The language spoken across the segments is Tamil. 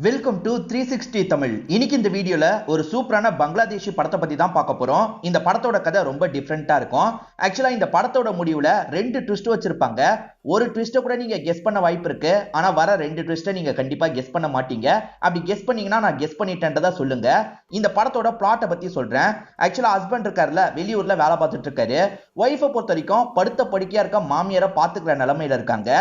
Welcome to 360 Tamil. இன்னைக்கு இந்த வீடியோல ஒரு சூப்பரான பங்களாதேஷி படத்தை பத்தி தான் பார்க்க போறோம். இந்த படத்தோட கதை ரொம்ப டிஃபரெண்டா இருக்கும். ஆக்சுவலா இந்த படத்தோட முடிவுல ரெண்டு ட்விஸ்ட் வச்சிருப்பாங்க. ஒரு ட்விஸ்ட்டை கூட நீங்க கெஸ் பண்ண வாய்ப்பு இருக்கு. ஆனா வர ரெண்டு ட்விஸ்ட்டை நீங்க கண்டிப்பா கெஸ் பண்ண மாட்டீங்க. அப்படி கெஸ் பண்ணீங்கன்னா நான் கெஸ் பண்ணிட்டேன்றதா சொல்லுங்க. இந்த படத்தோட பிளாட்டை பத்தி சொல்றேன். ஆக்சுவலா ஹஸ்பண்ட் இருக்காருல, வெளியூர்ல வேலை பார்த்துட்டு இருக்காரு. ஒய்ஃபை பொறுத்த வரைக்கும் படுத்த படுக்கையா இருக்க மாமியாரை பாத்துக்கிற நிலைமையில இருக்காங்க.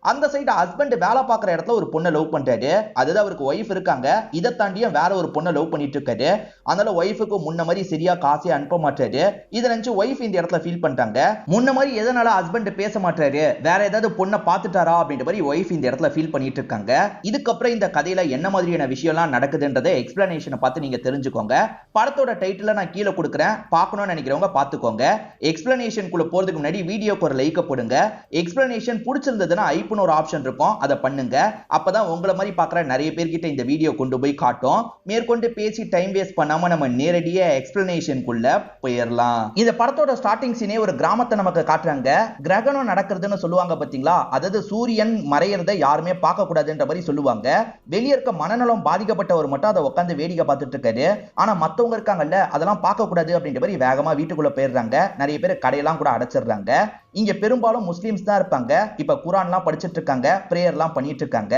அந்த சைடு ஹஸ்பண்ட் வேலை பார்க்குற இடத்துல ஒரு பொண்ணை லவ் பண்றாரு. அதுதான் அவருக்கு ஒய்ஃப் இருக்காங்க. இதை தாண்டியும் வேற ஒரு பொண்ணை லவ் பண்ணிட்டு இருக்காரு. அதனால ஒய்ஃபுக்கு முன்ன மாதிரி சரியா காசே அனுப்ப மாட்டாரு. இதை நினைச்சு ஒய்ஃப் இந்த இடத்துல ஃபீல் பண்றாங்க. முன்ன மாதிரி எதனால ஹஸ்பண்ட் பேச மாட்டாரு, வேற ஏதாவது பொண்ணை பார்த்துட்டாரா அப்படின்ற மாதிரி ஒய்ஃப் இந்த இடத்துல ஃபீல் பண்ணிட்டு இருக்காங்க. இதுக்கப்புறம் இந்த கதையில என்ன மாதிரியான விஷயம்லாம் நடக்குதுன்றதை எக்ஸ்பிளனேஷனை பார்த்து நீங்க தெரிஞ்சுக்கோங்க. படத்தோட டைட்டில நான் கீழே கொடுக்குறேன், பார்க்கணும்னு நினைக்கிறவங்க பார்த்துக்கோங்க. எக்ஸ்பிளனேஷனுக்குள்ள போறதுக்கு முன்னாடி வீடியோக்கு ஒரு லைக் போடுங்க. எக்ஸ்பிளனேஷன் பிடிச்சிருந்ததுன்னா ஐபோன் ஒரு ஆப்ஷன் இருக்கும், அதை பண்ணுங்க. அப்பதான் உங்களை மாதிரி பார்க்குற நிறைய பேர்கிட்ட இந்த வீடியோ கொண்டு போய் காட்டும். மேற்கொண்டு பேசி டைம் வேஸ்ட் பண்ணாம நம்ம நேரடியா எக்ஸ்பிளனேஷனுக்குள்ள போயிடலாம். இந்த படத்தோட ஸ்டார்டிங் சீனே ஒரு கிராமத்தை நமக்கு காட்டுறாங்க. கிரகணம் நடக்கிறதுன்னு சொல்லுவாங்க பாத்தீங்களா, அதாவது சூரியன் மறையறதை யாருமே பார்க்க கூடாதுன்ற மாதிரி சொல்லுவாங்க. வெளியே இருக்க மனநலம் பாதிக்கப்பட்டவர் மட்டும் அதை உட்காந்து வேடிக்கை பார்த்துட்டு இருக்காரு. ஆனா மத்தவங்க இருக்காங்கல்ல, அதெல்லாம் பார்க்க கூடாது அப்படின்ற மாதிரி வேகமா வீட்டுக்குள்ள போயிடுறாங்க. நிறைய பேர் கடையெல்லாம் கூட அடைச்சிடுறாங்க. இங்க பெரும்பாலும் முஸ்லிம்ஸ் தான் இருப்பாங்க. இப்ப குரான்லாம் படிச்சிட்டு இருக்காங்க, பிரேயர்லாம் பண்ணிட்டு இருக்காங்க.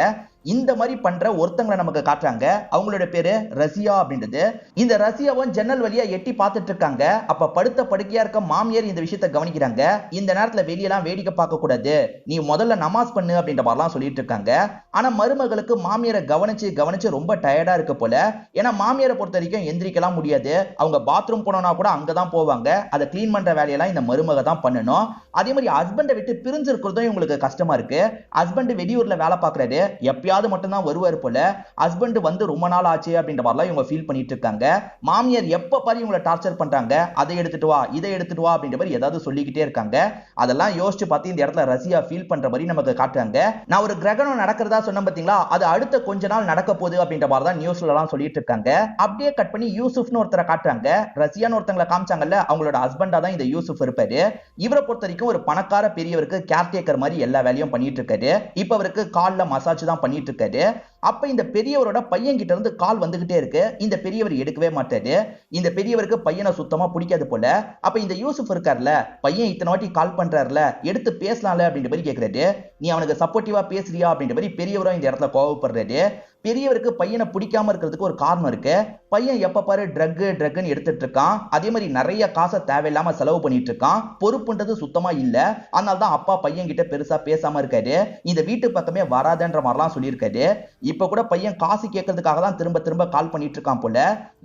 இந்த மாதிரி பண்ற ஒருத்தங்களை நமக்கு காட்டுறாங்க. அவங்களோட பேரு ரசியா அப்படின்றது. இந்த ரசியாவும் ஜன்னல் வழியா எட்டி பார்த்துட்டு இருக்காங்க. அப்ப படுத்த படுக்கையா இருக்க மாமியார் இந்த விஷயத்தை கவனிக்கிறாங்க. இந்த நேரத்துல வெளியெல்லாம் வேடிக்கை பார்க்க கூடாது, நீ முதல்ல நமாஸ் பண்ணு அப்படின்ற மாதிரிலாம் சொல்லிட்டு இருக்காங்க. ஆனா மருமகளுக்கு மாமியாரை கவனிச்சு கவனிச்சு ரொம்ப டயர்டா இருக்கு போல. ஏன்னா மாமியாரை பொறுத்த வரைக்கும் எந்திரிக்கலாம் முடியாது. அவங்க பாத்ரூம் போனோம்னா கூட அங்கதான் போவாங்க. அதை கிளீன் பண்ற வேலையெல்லாம் இந்த மருமக தான் பண்ணணும். அதே மாதிரி ஹஸ்பண்டை விட்டு பிரிஞ்சு இருக்கிறதும் இவங்களுக்கு கஷ்டமா இருக்கு. ஹஸ்பண்ட் வெளியூர்ல வேலை பார்க்கறாரு, எப்பயாவது மட்டும் தான் வருவார் போல. ஹஸ்பண்ட் வந்து ரொம்ப நாள் ஆச்சு அப்படின்ற மாதிரிலாம் இவங்க ஃபீல் பண்ணிட்டு இருக்காங்க. மாமியார் எப்ப பாரு இவங்களை டார்ச்சர் பண்றாங்க. அதை எடுத்துட்டு வா, இதை எடுத்துட்டு வா அப்படின்ற மாதிரி ஏதாவது சொல்லிக்கிட்டே இருக்காங்க. அதெல்லாம் யோசிச்சு பார்த்து இந்த இடத்துல ரசியா ஃபீல் பண்ற மாதிரி நமக்கு காட்டுறாங்க. நான் ஒரு கிரகணம் நடக்கிறதா சொன்ன பாத்தீங்களா, அது அடுத்த கொஞ்ச நாள் நடக்க போகுது அப்படின்ற மாதிரி தான் நியூஸ்ல எல்லாம் சொல்லிட்டு இருக்காங்க. அப்படியே கட் பண்ணி யூசுப்னு ஒருத்தரை காட்டுறாங்க. ரசியான்னு ஒருத்தங்களை காமிச்சாங்கல்ல, அவங்களோட ஹஸ்பண்டா தான் இந்த யூசுப் இருப்பாரு. இவரை பொறுத்த வரைக்கும் ஒரு பணக்கார பெரியவருக்கு கேர்டேக்கர் மாதிரி எல்லா வேலையும் பண்ணிட்டு இருக்காரு. இப்ப அவருக்கு கால்ல மசாஜ் தான் பண்ணிட்டு இருக்காரு. அப்ப இந்த பெரியவரோட பையன் கிட்ட இருந்து கால் வந்துகிட்டே இருக்கு. இந்த பெரியவர் எடுக்கவே மாட்டாரு. இந்த பெரியவருக்கு பையனை சுத்தமா பிடிக்காது போல. அப்ப இந்த யூசுப் இருக்கார்ல, பையன் இத்தனை வாட்டி கால் பண்றாருல, எடுத்து பேசலாம்ல அப்படின்ற மாதிரி கேட்கிறாரு. நீ அவனுக்கு சப்போர்ட்டிவா பேசுறியா அப்படின்ற மாதிரி பெரியவரும் இந்த இடத்துல கோவப்படுறாரு. பெரியவருக்கு பையனை பிடிக்காம இருக்கிறதுக்கு ஒரு காரணம் இருக்கு. பையன் எப்ப பாரு ட்ரக்னு எடுத்துட்டு இருக்கான். அதே மாதிரி நிறைய காசை தேவையில்லாம செலவு பண்ணிட்டு இருக்கான். பொறுப்புன்றது சுத்தமா இல்ல. அதனாலதான் அப்பா பையன் கிட்ட பெருசா பேசாம இருக்காரு. இந்த வீட்டு பக்கமே வராதுன்ற மாதிரிலாம் சொல்லியிருக்காரு. இப்ப கூட பையன் காசு கேட்கறதுக்காக தான் திரும்ப திரும்ப கால் பண்ணிட்டு இருக்கான் போல.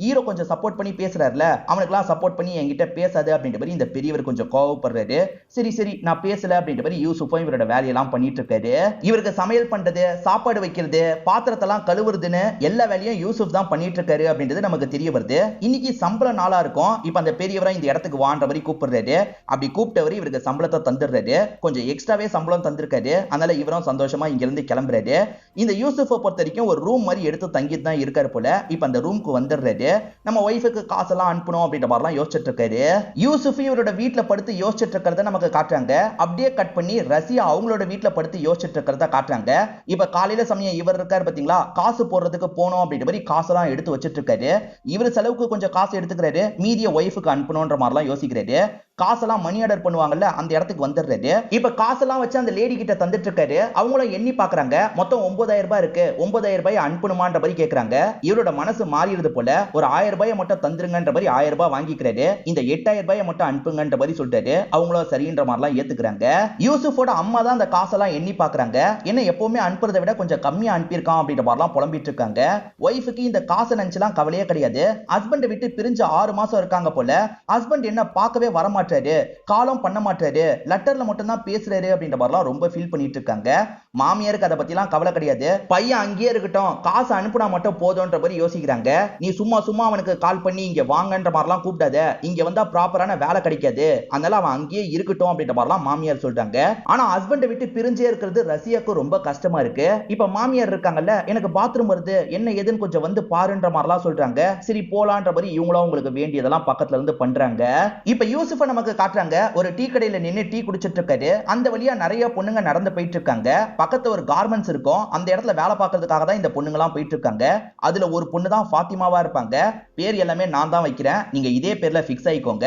ஹீரோ கொஞ்சம் சப்போர்ட் பண்ணி பேசுறாருல, அவனுக்குலாம் சப்போர்ட் பண்ணி என்கிட்ட பேசாது அப்படின்ற மாதிரி இந்த பெரியவர் கொஞ்சம் கோவப்படுறாரு. சரி சரி நான் பேசல அப்படின்ற மாதிரி யூசுஃபும் இவரோட வேலையெல்லாம் பண்ணிட்டு இருக்காரு. இவருக்கு சமையல் பண்றது, சாப்பாடு வைக்கிறது, பாத்திரத்தெல்லாம் கழுவுறதுன்னு எல்லா வேலையும் யூசுப் தான் பண்ணிட்டு இருக்காரு அப்படின்றது நமக்கு தெரிய வருது. இன்னைக்கு சம்பள நாளா இருக்கும். இப்ப அந்த பெரியவரா இந்த இடத்துக்கு வான்ற மாதிரி கூப்பிடுறாரு. அப்படி கூப்பிட்டவரு இவருக்கு சம்பளத்தை தந்துடுறாரு. கொஞ்சம் எக்ஸ்ட்ராவே சம்பளம் தந்திருக்காரு. அதனால இவரும் சந்தோஷமா இங்க இருந்து கிளம்புறாரு. இந்த யூசுஃபை பொறுத்த வரைக்கும் ஒரு ரூம் மாதிரி எடுத்து தங்கிட்டு தான் இருக்காரு போல. இப்ப அந்த ரூமுக்கு வந்துடுறாரு. நம்ம ஒய்ஃபுக்கு காசெல்லாம் அனுப்பணும் அப்படின்ற மாதிரிலாம் யோசிச்சுட்டு இருக்காரு. யூசுஃப் இவரோட வீட்டுல படுத்து யோசிச்சுட்டு இருக்கிறத நமக்கு காட்டுறாங்க. அப்படியே கட் பண்ணி ரசியா அவங்களோட வீட்டுல படுத்து யோசிச்சுட்டு இருக்கிறத காட்டுறாங்க. இப்ப காலையில சமயம் இவர் இருக்காரு பாத்தீங்களா, காசு போடுறதுக்கு போனோம் அப்படின்ற மாதிரி காசெல்லாம் எடுத்து வச்சிட்டு இருக்காரு. இவர் செலவுக்கு கொஞ்சம் காசு எடுத்துக்கிறாரு, மீதிய ஒய்ஃபுக்கு அனுப்பணும்ன்ற மாதிரிலாம் யோசிக்கிறாரு. காசெல்லாம் மணி ஆர்டர் பண்ணுவாங்கல்ல, அந்த இடத்துக்கு வந்துடுறாரு. இப்ப காசெல்லாம் வச்சு அந்த லேடி கிட்ட தந்துட்டு இருக்காரு. அவங்களும் எண்ணி பாக்குறாங்க. மொத்தம் 9000 ரூபாய் இருக்கு, 9000 ரூபாய் அனுப்பணுமான்ற மாதிரி கேட்கறாங்க. இவரோட மனசு மாறிடுது போல. ஒரு 1000 ரூபாய் மட்டும் தந்துருங்கன்ற மாதிரி 1000 ரூபாய் வாங்கிக்கிறாரு. இந்த 8000 ரூபாய் மட்டும் அனுப்புங்கன்ற மாதிரி சொல்றாரு. அவங்களும் சரின்ற மாதிரிலாம் ஏத்துக்கிறாங்க. யூசுஃபோட அம்மா தான் அந்த காசெல்லாம் எண்ணி பாக்குறாங்க. என்ன எப்பவுமே அனுப்புறதை விட கொஞ்சம் கம்மியா அனுப்பியிருக்கான் அப்படின்ற மாதிரிலாம் புலம்பிட்டு இருக்காங்க. ஒய்ஃபுக்கு இந்த காசை நினைச்சுலாம் கவலையே கிடையாது. ஹஸ்பண்டை விட்டு பிரிஞ்சு 6 மாசம் இருக்காங்க போல. ஹஸ்பண்ட் என்ன பார்க்கவே வரமாட்டாரு, காலம் பண்ண மாட்டாரு, லெட்டர்ல மட்டும் தான் பேசுறாரு அப்படின்ற மாதிரிலாம் ரொம்ப ஃபீல் பண்ணிட்டு இருக்காங்க. மாமியாருக்கு அதை பத்திலாம் கவலை கிடையாது. பையன் அங்கேயே இருக்கட்டும், காசு அனுப்புனா மட்டும் போதும்ன்ற மாதிரி யோசிக்கிறாங்க. நீ சும்மா சும்மா அவனுக்கு கால் பண்ணி இங்க வாங்கன்ற மாதிரிலாம் கூப்பிடாத, இங்க வந்தா ப்ராப்பரான வேலை கிடைக்காது, அதனால அவன் அங்கேயே இருக்கட்டும் அப்படின்ற மாதிரிலாம் மாமியார் சொல்றாங்க. ஆனா ஹஸ்பண்டை விட்டு பிரிஞ்சே இருக்கிறது ரசியாக்கு ரொம்ப கஷ்டமா இருக்கு. இப்ப மாமியார் இருக்காங்கல்ல, எனக்கு பாத்ரூம் வருது, என்ன ஏதுன்னு கொஞ்சம் வந்து பாருன்ற மாதிரிலாம் சொல்றாங்க. சரி போலான்ற மாதிரி இவங்களும் உங்களுக்கு வேண்டியதெல்லாம் பக்கத்துல இருந்து பண்றாங்க. இப்ப யூசுஃபை நமக்கு காட்டுறாங்க ஒரு டீ கடையில நின்னு டீ குடிச்சிட்டு இருக்காரு. அந்த வழியா நிறைய பொண்ணுங்க நடந்து போயிட்டு இருக்காங்க. பக்கத்துல ஒரு கார்மெண்ட்ஸ் இருக்கும். அந்த இடத்துல வேலை பார்க்கறதுக்காக தான் இந்த பொண்ணுங்க எல்லாம் போயிட்டு இருக்காங்க. அதுல ஒரு பொண்ணு தான் ஃபாத்திமாவா இருப்பாங்க. பேர் எல்லாமே நான் தான் வைக்கிறேன், நீங்க இதே பேர்ல ஃபிக்ஸ் ஆயிக்கோங்க.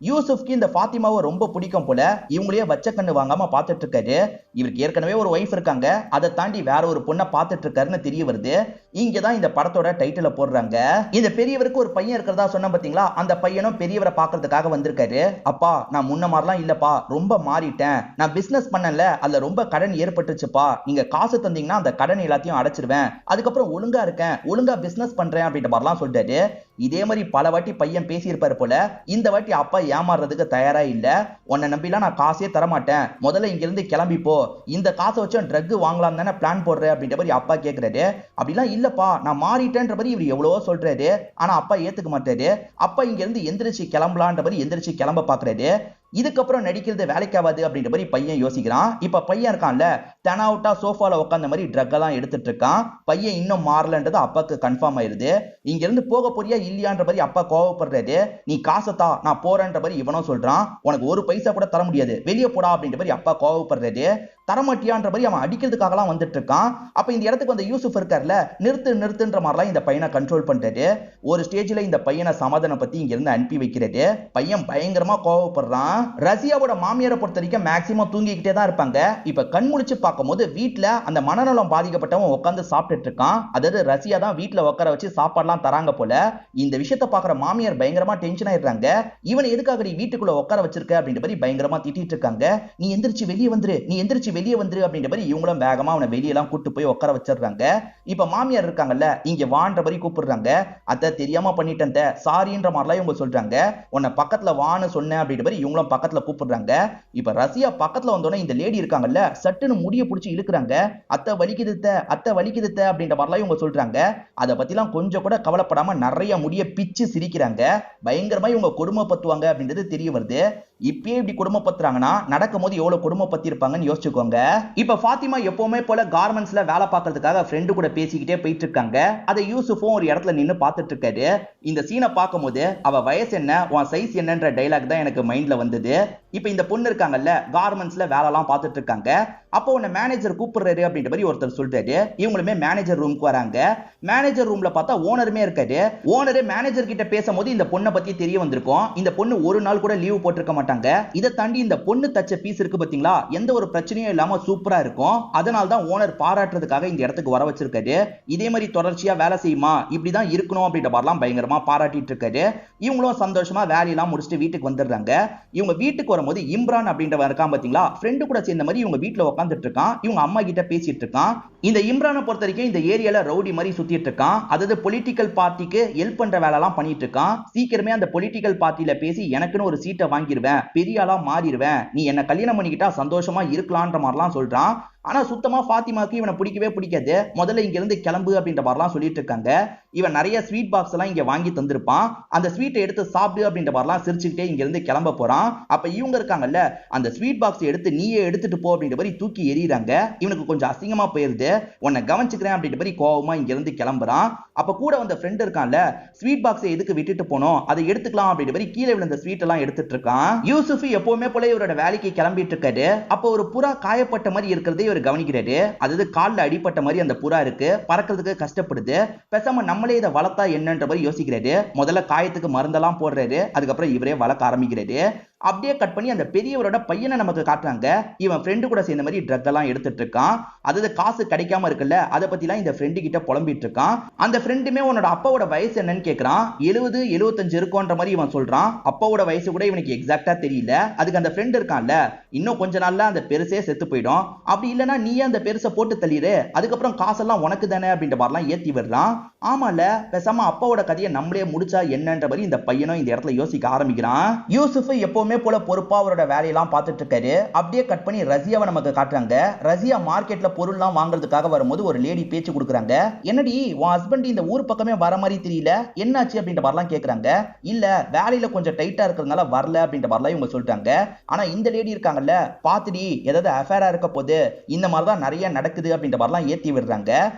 யூசுப்க்கு இந்த ஃபாத்திமாவை ரொம்ப பிடிக்கும் போல. இவங்களே வச்ச கண்ணு வாங்காம பார்த்துட்டு இருக்காரு. இவருக்கு ஏற்கனவே ஒரு ஒய்ஃப் இருக்காங்க, அதை தாண்டி வேற ஒரு பொண்ணை பார்த்துட்டு இருக்காருன்னு தெரிய வருது. இங்கதான் இந்த படத்தோட டைட்டில போடுறாங்க. இந்த பெரியவருக்கு ஒரு பையன் இருக்கிறதா சொன்ன பாத்தீங்களா, அந்த பையனும் பெரியவரை பார்க்கறதுக்காக வந்திருக்காரு. அப்பா நான் முன்ன மாதிரிலாம் இல்லப்பா, ரொம்ப மாறிட்டேன். நான் பிசினஸ் பண்ணல, அதுல ரொம்ப கடன் ஏற்பட்டுச்சுப்பா. நீங்க காசு தந்தீங்கன்னா அந்த கடன் எல்லாத்தையும் அடைச்சிருவேன். அதுக்கப்புறம் ஒழுங்கா இருக்கேன், ஒழுங்கா பிசினஸ் பண்றேன் அப்படின்ற மாதிரிலாம் சொல்லிட்டாரு. இதே மாதிரி பல வாட்டி பையன் பேசியிருப்பாரு போல. இந்த வாட்டி அப்பா ஏமாறுறதுக்கு தயாரா இல்ல. உன்னை நம்பிலாம் நான் காசே தரமாட்டேன், முதல்ல இங்க இருந்து கிளம்பி போ. இந்த காசை வச்சு ட்ரக் வாங்கலாம் தானே பிளான் போடுற அப்படின்ற மாதிரி அப்பா கேட்கிறாரு. அப்படிலாம் இல்லப்பா, நான் மாறிட்டேன்ற மாதிரி இவர் எவ்வளவோ சொல்றாரு. ஆனா அப்பா ஏத்துக்க மாட்டாரு. அப்பா இங்க இருந்து எந்திரிச்சு கிளம்பலான்ற மாதிரி எந்திரிச்சு கிளம்ப பாக்குறாரு. இதுக்கப்புறம் நடிக்கிறது வேலைக்காவது அப்படின்ற மாதிரி பையன் யோசிக்கிறான். இப்ப பையன் இருக்கான்ல, தெனாவுட்டா சோஃபால உட்காந்த மாதிரி ட்ரக் எல்லாம் எடுத்துட்டு இருக்கான். பையன் இன்னும் மாறலன்றது அப்பாக்கு கன்ஃபார்ம் ஆயிருது. இங்க இருந்து போக போறியா இல்லையான்ற மாதிரி அப்பா கோவப்படுறாரு. நீ காசத்தா நான் போறேன்ற மாதிரி இவனும் சொல்றான். உனக்கு ஒரு பைசா கூட தர முடியாது, வெளியே போடா அப்படின்ற மாதிரி அப்பா கோவப்படுறாரு. தரமாட்டியான்ற மாதிரி அவன் அடிக்கிறதுக்காகலாம் வந்துட்டு இருக்கான். அப்ப இந்த இடத்துக்கு வந்த யூசுப் இருக்கார்ல, நிறுத்துன்ற மாதிரிலாம் இந்த பையனை கண்ட்ரோல் பண்றாரு. ஒரு ஸ்டேஜ்ல இந்த பையனை சமாதானம் பத்தி இங்க இருந்து அனுப்பி வைக்கிறாரு. பையன் பயங்கரமா கோவப்படுறான். ரசியாவோட மாமியாரை பொறுத்த வரைக்கும் மேக்சிமம் தூங்கிக்கிட்டே தான் இருப்பாங்க. இப்ப கண் முழிச்சு பார்க்கும்போது வீட்டுல அந்த மனநலம் பாதிக்கப்பட்டவன் உட்காந்து சாப்பிட்டுட்டு இருக்கான். அதாவது ரசியா தான் வீட்டுல உட்கார வச்சு சாப்பாடுலாம் தராங்க போல. இந்த விஷயத்தை பாக்குற மாமியார் பயங்கரமா டென்ஷன் ஆயிடுறாங்க. இவனை எதுக்காக நீ வீட்டுக்குள்ள உட்கார வச்சிருக்க அப்படின்ற மாதிரி பயங்கரமா திட்டிட்டு இருக்காங்க. நீ எந்திரிச்சு வெளியே வந்துரு, நீ எந்திரிச்சு வெளியே வந்துரு அப்படின்ற மாதிரி இவங்களும் வேகமா அவனை வெளியெல்லாம் கூட்டு போய் உட்கார வச்சிடுறாங்க. இப்ப மாமியார் இருக்காங்கல்ல, இங்க வான்ற மாதிரி கூப்பிடுறாங்க. அத தெரியாம பண்ணிட்டேன் சாரின்ற மாதிரிலாம் இவங்க சொல்றாங்க. உன்னை பக்கத்துல வான்னு சொன்னேன் அப்படின்ற மாதிரி இவங்களும் பக்கத்துல கூப்பிடுறாங்க. இப்ப ரசியா பக்கத்துல வந்தோடனே இந்த லேடி இருக்காங்கல்ல, சட்டுன்னு முடிய பிடிச்சி இழுக்கிறாங்க. அத்தை வலிக்குதுத்த, அத்தை வலிக்குதுத்த அப்படின்ற மாதிரிலாம் இவங்க சொல்றாங்க. அதை பத்திலாம் கொஞ்சம் கூட கவலைப்படாம நிறைய முடிய பிச்சு சிரிக்கிறாங்க. பயங்கரமா இவங்க கொடுமைப்படுத்துவாங்க அப்படின்றது தெரிய வருது. இப்பயே இப்படி கொடுமைப்படுத்துறாங்கன்னா நடக்கும் போது எவ்வளவு கொடுமைப்படுத்தி இருப்பாங்கன்னு யோசிச்சுக்கோங்க. இப்ப ஃபாத்திமா எப்பவுமே போல கார்மெண்ட்ஸ்ல வேலை பார்க்கறதுக்காக ஃப்ரெண்டு கூட பேசிக்கிட்டே போயிட்டு இருக்காங்க. அதை யூசுஃபும் ஒரு இடத்துல நின்னு பார்த்துட்டு இருக்காரு. இந்த சீனை பார்க்கும்போது அவ வயசு என்ன, உன் சைஸ் என்னன்ற டைலாக் தான் எனக்கு மைண்ட்ல வந்தது. இப்ப இந்த பொண்ணு இருக்காங்கல்ல, கார்மெண்ட்ஸ்ல வேலை எல்லாம் பார்த்துட்டு இருக்காங்க. அப்போ உன்னை மேனேஜர் கூப்பிடுறாரு அப்படின்ற மாதிரி ஒருத்தர் சொல்றாரு. இவங்களுமே மேனேஜர் ரூமுக்கு வராங்க. மேனேஜர் ரூம்ல பார்த்தா ஓனருமே இருக்காரு. ஓனரே மேனேஜர் கிட்ட பேசும்போது இந்த பொண்ணை பத்தி தெரிய வந்திருக்கும். இந்த பொண்ணு ஒரு நாள் கூட லீவ் போட்டிருக்க மாட்டாங்க. இதை தாண்டி இந்த பொண்ணு தச்ச பீஸ் இருக்கு பாத்தீங்களா, எந்த ஒரு பிரச்சனையும் இல்லாம சூப்பரா இருக்கும். அதனால தான் ஓனர் பாராட்டுறதுக்காக இந்த இடத்துக்கு வர வச்சிருக்காரு. இதே மாதிரி தொடர்ச்சியா வேலை செய்யுமா, இப்படிதான் இருக்கணும் அப்படின்ற மாதிரிலாம் பயங்கரமா பாராட்டிட்டு இருக்காரு. இவங்களும் சந்தோஷமா வேலையெல்லாம் முடிச்சுட்டு வீட்டுக்கு வந்துடுறாங்க. இவங்க வீட்டுக்கு வரும்போது இம்ரான் அப்படின்றவன் இருக்கான் பாத்தீங்களா, ஃப்ரெண்டு கூட சேர்ந்த மாதிரி இவங்க வீட்டுல உட்காந்துட்டு இருக்கான். இவங்க அம்மா கிட்ட பேசிட்டு இருக்கான். இந்த இம்ரானை பொறுத்த வரைக்கும் இந்த ஏரியால ரவுடி மாதிரி சுத்திட்டு இருக்கான். அதாவது பொலிட்டிக்கல் பார்ட்டிக்கு ஹெல்ப் பண்ற வேலை எல்லாம் பண்ணிட்டு இருக்கான். சீக்கிரமே அந்த பொலிட்டிக்கல் பார்ட்டியில பேசி எனக்குன்னு ஒரு சீட்டை வாங்கிடுவேன், பெரிய ஆளா மாறிடுவேன், நீ என்ன கல்யாணம் பண்ணிக்கிட்டா சந்தோஷமா இருக்கலான்ற மாதிரிலாம் சொல்றான். ஆனா சுத்தமா ஃபாத்திமாக்கு இவனை பிடிக்கவே பிடிக்காது. முதல்ல இங்க இருந்து கிளம்பு அப்படின்ற மாதிரிலாம் சொல்லிட்டு இருக்காங்க. இவன் நிறைய ஸ்வீட் பாக்ஸ் எல்லாம் இங்க வாங்கி தந்திருப்பான். அந்த ஸ்வீட்டை எடுத்து சாப்பிடு அப்படின்ற மாதிரிலாம் சிரிச்சுக்கிட்டே இங்க இருந்து கிளம்ப போறான். அப்ப இவங்க இருக்காங்கல்ல, அந்த ஸ்வீட் பாக்ஸ் எடுத்து நீயே எடுத்துட்டு போ அப்படின்ற மாதிரி தூக்கி எறிறாங்க. இவனுக்கு கொஞ்சம் அசிங்கமா போயிருது. உன்னை கவனிச்சுக்கிறேன் அப்படின்ற மாதிரி கோவமா இங்க இருந்து கிளம்புறான். அப்ப கூட வந்த ஃப்ரெண்ட் இருக்கான்ல, ஸ்வீட் பாக்ஸை எதுக்கு விட்டுட்டு போனோம், அதை எடுத்துக்கலாம் அப்படின்ற மாதிரி கீழே விழுந்த ஸ்வீட் எல்லாம் எடுத்துட்டு இருக்கான். யூசுஃப் எப்பவுமே போல இவரோட வேலைக்கு கிளம்பிட்டு இருக்காரு. அப்போ ஒரு புறா காயப்பட்ட மாதிரி இருக்கிறதே கவனிக்கிறாரு. அதாவது கால்ல அடிப்பட்ட மாதிரி அந்த புறா இருக்கு, பறக்கிறதுக்கு கஷ்டப்படுது. பேசாம நம்மளே இதை வளர்த்தா என்னன்ற மாதிரி யோசிக்கிறாரு. முதல்ல காயத்துக்கு மருந்தெல்லாம் போடுறாரு. அதுக்கப்புறம் இவரே வளர்க்க ஆரம்பிக்கிறாரு. அப்படியே கட் பண்ணி அந்த பெரியவரோட பையனை நமக்கு காட்டுறாங்க. இவன் ஃப்ரெண்டு கூட சேர்ந்த மாதிரி ட்ரக் எல்லாம் எடுத்துட்டு இருக்கான். அதாவது காசு கிடைக்காம இருக்குல்ல, அதை பத்திலாம் இந்த ஃப்ரெண்டு கிட்ட புலம்பிட்டு இருக்கான். அந்த ஃப்ரெண்டுமே உன்னோட அப்பாவோட வயசு என்னன்னு கேட்கறான். 70 75 இருக்கும்ன்ற மாதிரி இவன் சொல்றான். அப்பாவோட வயசு கூட இவனுக்கு எக்ஸாக்டா தெரியல. அதுக்கு அந்த ஃப்ரெண்ட் இருக்கான்ல, இன்னும் கொஞ்ச நாள்ல அந்த பெருசே செத்து போயிடும், அப்படி இல்லைன்னா நீயே அந்த பெருசை போட்டு தள்ளிடு, அதுக்கப்புறம் காசெல்லாம் உனக்கு தானே அப்படின்ற மாதிரிலாம் ஏத்தி விடுறான். ஆமால, பேசாம அப்பாவோட கதையை நம்மளே முடிச்சா என்னன்ற மாதிரி இந்த பையனும் இந்த இடத்துல யோசிக்க ஆரம்பிக்கிறான். யூசுஃப் எப்பவுமே போல பொறுப்பா அவரோட வேலையெல்லாம் பார்த்துட்டு இருக்காரு. அப்படியே கட் பண்ணி ரசியாவை நமக்கு காட்டுறாங்க. ரசியா மார்க்கெட்ல பொருள்லாம் வாங்குறதுக்காக வரும்போது ஒரு லேடி பேச்சு கொடுக்குறாங்க. என்னடி உன் ஹஸ்பண்ட் இந்த ஊர் பக்கமே வர மாதிரி தெரியல, என்னாச்சு அப்படின்ற மாதிரிலாம் கேட்கறாங்க. இல்ல வேலையில கொஞ்சம் டைட்டா இருக்கிறதுனால வரல அப்படின்ற மாதிரிலாம் இவங்க சொல்றாங்க. ஆனா இந்த லேடி இருக்காங்கல்ல, பாத்துடி ஏதாவது அஃபேரா இருக்க போது, இந்த மாதிரிதான் நிறைய நடக்குது அப்படின்ற மாதிரிலாம் ஏத்தி விடுறாங்க.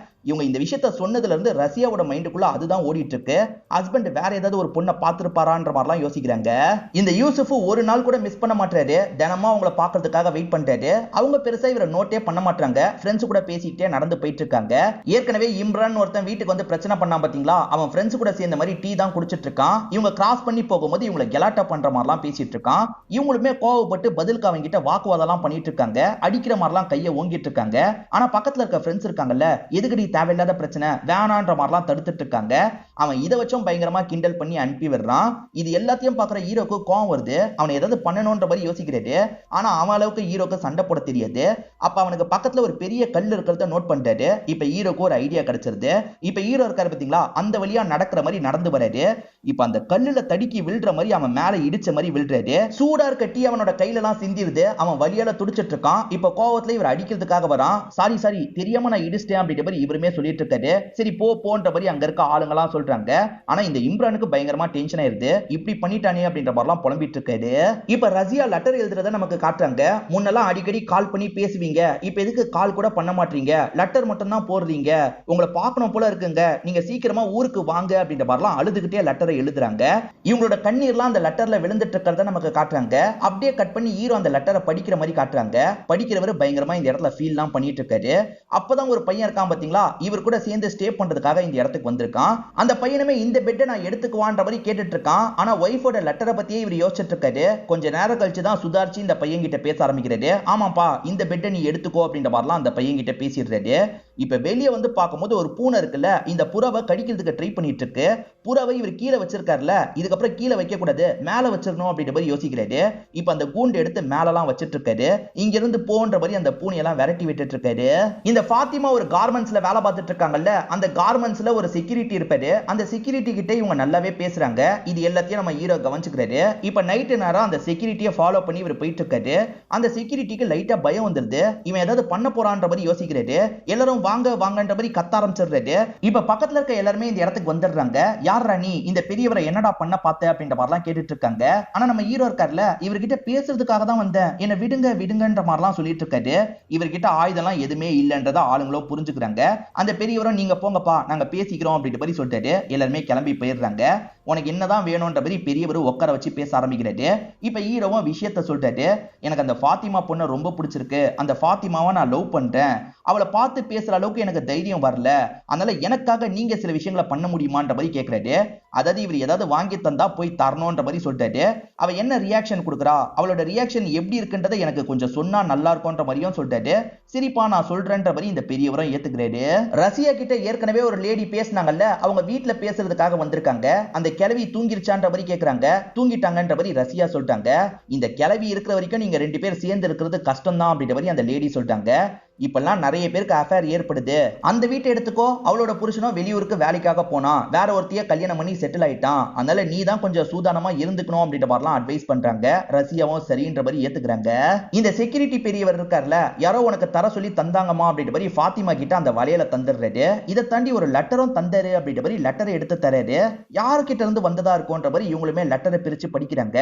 இவங்க இந்த விஷயத்த சொன்னதுல இருந்து ரஷ்யாவோட மைண்டுக்குள்ள அதுதான் ஓடிட்டு இருக்கு. ஹஸ்பண்ட் வேற ஏதாவது ஒரு பொண்ணை பார்த்திருப்பாரான்ற மாதிரிலாம் யோசிக்கிறாங்க. இந்த யூசுப் ஒரு நாள் கூட மிஸ் பண்ண மாட்டாரு. தினமும் அவங்கள பாக்குறதுக்காக வெயிட் பண்றாரு. அவங்க பெருசா இவரை நோட்டே பண்ண மாட்டாங்க. ஃப்ரெண்ட்ஸ் கூட பேசிக்கிட்டே நடந்து போயிட்டு இருக்காங்க. ஏற்கனவே இம்ரான் ஒருத்தன் வீட்டுக்கு வந்து பிரச்சனை பண்ணா பாத்தீங்களா, அவன் ஃப்ரெண்ட்ஸ் கூட சேர்ந்த மாதிரி டீ தான் குடிச்சிட்டு இருக்கான். இவங்க கிராஸ் பண்ணி போகும்போது இவங்களை கெலாட்டா பண்ற மாதிரிலாம் பேசிட்டு இருக்கான். இவங்களுமே கோவப்பட்டு பதிலுக்கு அவங்க கிட்ட வாக்குவாதம் பண்ணிட்டு இருக்காங்க. அடிக்கிற மாதிரிலாம் கையை ஓங்கிட்டு இருக்காங்க. ஆனா பக்கத்துல இருக்க ஃப்ரெண்ட்ஸ் இருக்காங்கல்ல, எதுக்கடி தேவையில்லாத பிரச்சனை வேணான்ற மாதிரிலாம் தடுத்துட்டு இருக்காங்க. அவன் இதை வச்சும் பயங்கரமா கிண்டல் பண்ணி அனுப்பி விடுறான். இது எல்லாத்தையும் பாக்குற ஹீரோக்கு கோவம் வருது. அவன் ஏதாவது பண்ணணும்ன்ற மாதிரி யோசிக்கிறாரு. ஆனா அவன் அளவுக்கு ஹீரோக்கு சண்டை போட தெரியாது. அப்ப அவனுக்கு பக்கத்துல ஒரு பெரிய கல் இருக்கிறத நோட் பண்ணிட்டாரு. இப்ப ஹீரோக்கு ஒரு ஐடியா கிடைச்சிருது. இப்ப ஹீரோ இருக்காரு பாத்தீங்களா, அந்த வழியா நடக்கிற மாதிரி நடந்து வராரு. இப்ப அந்த கல்லுல தடுக்கி விழுற மாதிரி அவன் மேல இடிச்ச மாதிரி விழுறாரு. சூடா இருக்க டீ அவனோட கையில எல்லாம் சிந்திருது. அவன் வலியால துடிச்சிட்டு இருக்கான். இப்ப கோவத்துல இவர் அடிக்கிறதுக்காக வரான். சாரி தெரியாம நான் இடிச்சிட்டேன் அப்படின்ற மாதிரி இவருமே சொல்லிட்டு இருக்காரு. சரி போன்ற மாதிரி அங்க இருக்க ஆளுங்க எல்லாம் சொல்றாங்க. ஆனா இந்த இம்ரானுக்கு பயங்கரமா டென்ஷன் ஆயிருது. இப்படி பண்ணிட்டானே அப்படின்ற மாதிரிலாம் புலம்பிட்டு இருக்காரு. இப்ப ரஷ்யா லெட்டர் எழுதுறத நமக்கு காட்டுறாங்க. முன்னெல்லாம் அடிக்கடி கால் பண்ணி பேசுவீங்க, இப்ப எதுக்கு கால் கூட பண்ண மாட்டீங்க, லெட்டர் மட்டும் தான் போடுறீங்க, உங்களை பார்க்கணும் போல இருக்குங்க, நீங்க சீக்கிரமா ஊருக்கு வாங்க அப்படின்ற மாதிரிலாம் அழுதுகிட்டே லெட்டரை எழுதுறாங்க. இவங்களோட கண்ணீர்லாம் அந்த லெட்டர்ல விழுந்துட்டு இருக்கிறத நமக்கு காட்டுறாங்க. அப்படியே கட் பண்ணி ஹீரோ அந்த லெட்டரை படிக்கிற மாதிரி காட்டுறாங்க. படிக்கிறவர் பயங்கரமா இந்த இடத்துல ஃபீல்லாம் பண்ணிட்டு இருக்காரு. அப்பதான் ஒரு பையன் இருக்கான் பாத்தீங்களா, இவர் கூட சேர்ந்து ஸ்டே பண்றதுக்காக இந்த இடத்துக்கு வந்திருக்கான். அந்த பையனுமே இந்த பெட்டை நான் எடுத்துக்குவான்ற மாதிரி கேட்டுட்டு இருக்கான். ஆனா ஒய்ஃபோட லெட்டரை பத்தியே இவர் யோசிச்சுட்டு இருக்காரு. கொஞ்ச நேரம் கழிச்சு தான் சுதாரிச்சு இந்த பையன் கிட்ட பேச ஆரம்பிக்கிறாரு. ஆமாப்பா இந்த பெட்டை நீ எடுத்துக்கோ அப்படின்ற மாதிரிலாம் அந்த பையன் கிட்ட பேசிடுறாரு. இப்ப வெளியே வந்து பார்க்கும்போது ஒரு பூனை இருக்குல்ல, இந்த புறாவை கடிக்கிறதுக்கு ட்ரை பண்ணிட்டு இருக்கு. புறாவை இவர் கீழே வச்சிருக்காருல, இதுக்கப்புறம் கீழே வைக்க கூடாது, மேல வச்சிடணும் அப்படின்ற மாதிரி யோசிக்கிறாரு. இப்ப அந்த கூண்டு எடுத்து மேலலாம் வச்சிட்டு இருக்காரு. இங்க இருந்து போன்ற மாதிரி அந்த பூனையெல்லாம் விரட்டி விட்டுட்டு இருக்காரு. இந்த ஃபாத்திமா ஒரு கார்மெண்ட்ஸ்ல வேலை பார்த்துட்டு இருக்காங்கல்ல, அந்த கார்மெண்ட்ஸ்ல ஒரு செக்யூரிட்டி இருப்பாரு. அந்த செக்யூரிட்டி கிட்ட இவங்க நல்லாவே பேசுறாங்க. இது எல்லாத்தையும் நம்ம ஹீரோ கவனிச்சுக்கிறாரு. இப்ப நைட்டு நேரம் அந்த செக்யூரிட்டியை ஃபாலோ பண்ணி இவர் போயிட்டு இருக்காரு. அந்த செக்யூரிட்டிக்கு லைட்டா பயம் வந்துருது. இவன் ஏதாவது பண்ண போறான்ற மாதிரி யோசிக்கிறாரு. எல்லாரும் வாங்க வாங்கன்ற மாதிரி கத்த ஆரம்பிச்சிடுறாரு. இப்ப பக்கத்துல இருக்க எல்லாருமே இந்த இடத்துக்கு வந்துடுறாங்க. யாரா நீ, இந்த பெரியவரை என்னடா பண்ண பார்த்த அப்படின்ற மாதிரிலாம் கேட்டுட்டு இருக்காங்க. ஆனா நம்ம ஹீரோ இருக்கார்ல, இவர்கிட்ட பேசுறதுக்காக தான் வந்தேன், என்ன விடுங்கன்ற மாதிரிலாம் சொல்லிட்டு இருக்காரு. இவர்கிட்ட ஆயுதம்லாம் எதுவுமே இல்லைன்றத ஆளுங்களோ புரிஞ்சுக்கிறாங்க. அந்த பெரியவரும் நீங்க போங்கப்பா நாங்க பேசிக்கிறோம் அப்படின்ற மாதிரி சொல்லிட்டாரு. எல்லாருமே கிளம்பி போயிடுறாங்க. உனக்கு என்னதான் வேணும்ன்ற மாதிரி பெரியவர் உட்கார வச்சு பேச ஆரம்பிக்கிறாரு. இப்ப ஹீரோவும் விஷயத்த சொல்லிட்டாரு. எனக்கு அந்த ஃபாத்திமா பொண்ணை ரொம்ப பிடிச்சிருக்கு, அந்த ஃபாத்திமாவை நான் லவ் பண்றேன், அவளை பார்த்து பேசுற அளவுக்கு எனக்கு தைரியம் வரல, அதனால எனக்காக நீங்க சில விஷயங்களை பண்ண முடியுமான்ற மாதிரி கேட்கிறாரு. அதாவது இவர் ஏதாவது வாங்கி தந்தா போய் தரணும்ன்ற மாதிரி சொல்லிட்டாரு. அவ என்ன ரியாக்ஷன் கொடுக்குறா, அவளோட ரியாக்ஷன் எப்படி இருக்குன்றதை எனக்கு கொஞ்சம் சொன்னா நல்லா இருக்கும்ன்ற மாதிரியும் சொல்லிட்டாரு. சரிப்பா நான் சொல்றேன்ற மாதிரி இந்த பெரியவரும் ஏத்துக்கிறாரு. ரஷ்யா கிட்ட ஏற்கனவே ஒரு லேடி பேசினாங்கல்ல, அவங்க வீட்டுல பேசுறதுக்காக வந்திருக்காங்க. அந்த கிளவி தூங்கிருச்சான்ற மாதிரி கேக்குறாங்க. தூங்கிட்டாங்கன்ற மாதிரி ரஷ்யா சொல்லிட்டாங்க. இந்த கிளவி இருக்கிற வரைக்கும் நீங்க ரெண்டு பேர் சேர்ந்து இருக்கிறது கஷ்டம் தான் அப்படின்ற மாதிரி அந்த லேடி சொல்லிட்டாங்க. இப்பெல்லாம் நிறைய பேருக்கு அஃபேர் ஏற்படுது. அந்த வீட்டை எடுத்துக்கோ, அவளோட புருஷனோ வெளியூருக்கு வேலைக்காக போனா, வேற ஒருத்தைய கல்யாணம் பண்ணி செட்டில் ஆயிட்டான், அதனால நீ தான் கொஞ்சம் சூதானமா இருந்துக்கணும் அப்படின்ற மாதிரிலாம் அட்வைஸ் பண்றாங்க. ரஷ்யாவும் சரின்ற மாதிரி ஏத்துக்கிறாங்க. இந்த செக்யூரிட்டி பெரியவர் இருக்கார்ல, யாரோ உனக்கு தர சொல்லி தந்தாங்கம்மா அப்படின்ற மாதிரி ஃபாத்திமா கிட்ட அந்த வலையில தந்துடுறாரு. இதை தாண்டி ஒரு லெட்டரும் தந்தாரு அப்படின்ற மாதிரி லெட்டரை எடுத்து தராரு. யாருக்கிட்ட இருந்து வந்ததா இருக்கும்ன்ற மாதிரி இவங்களுமே லெட்டரை பிரிச்சு படிக்கிறாங்க.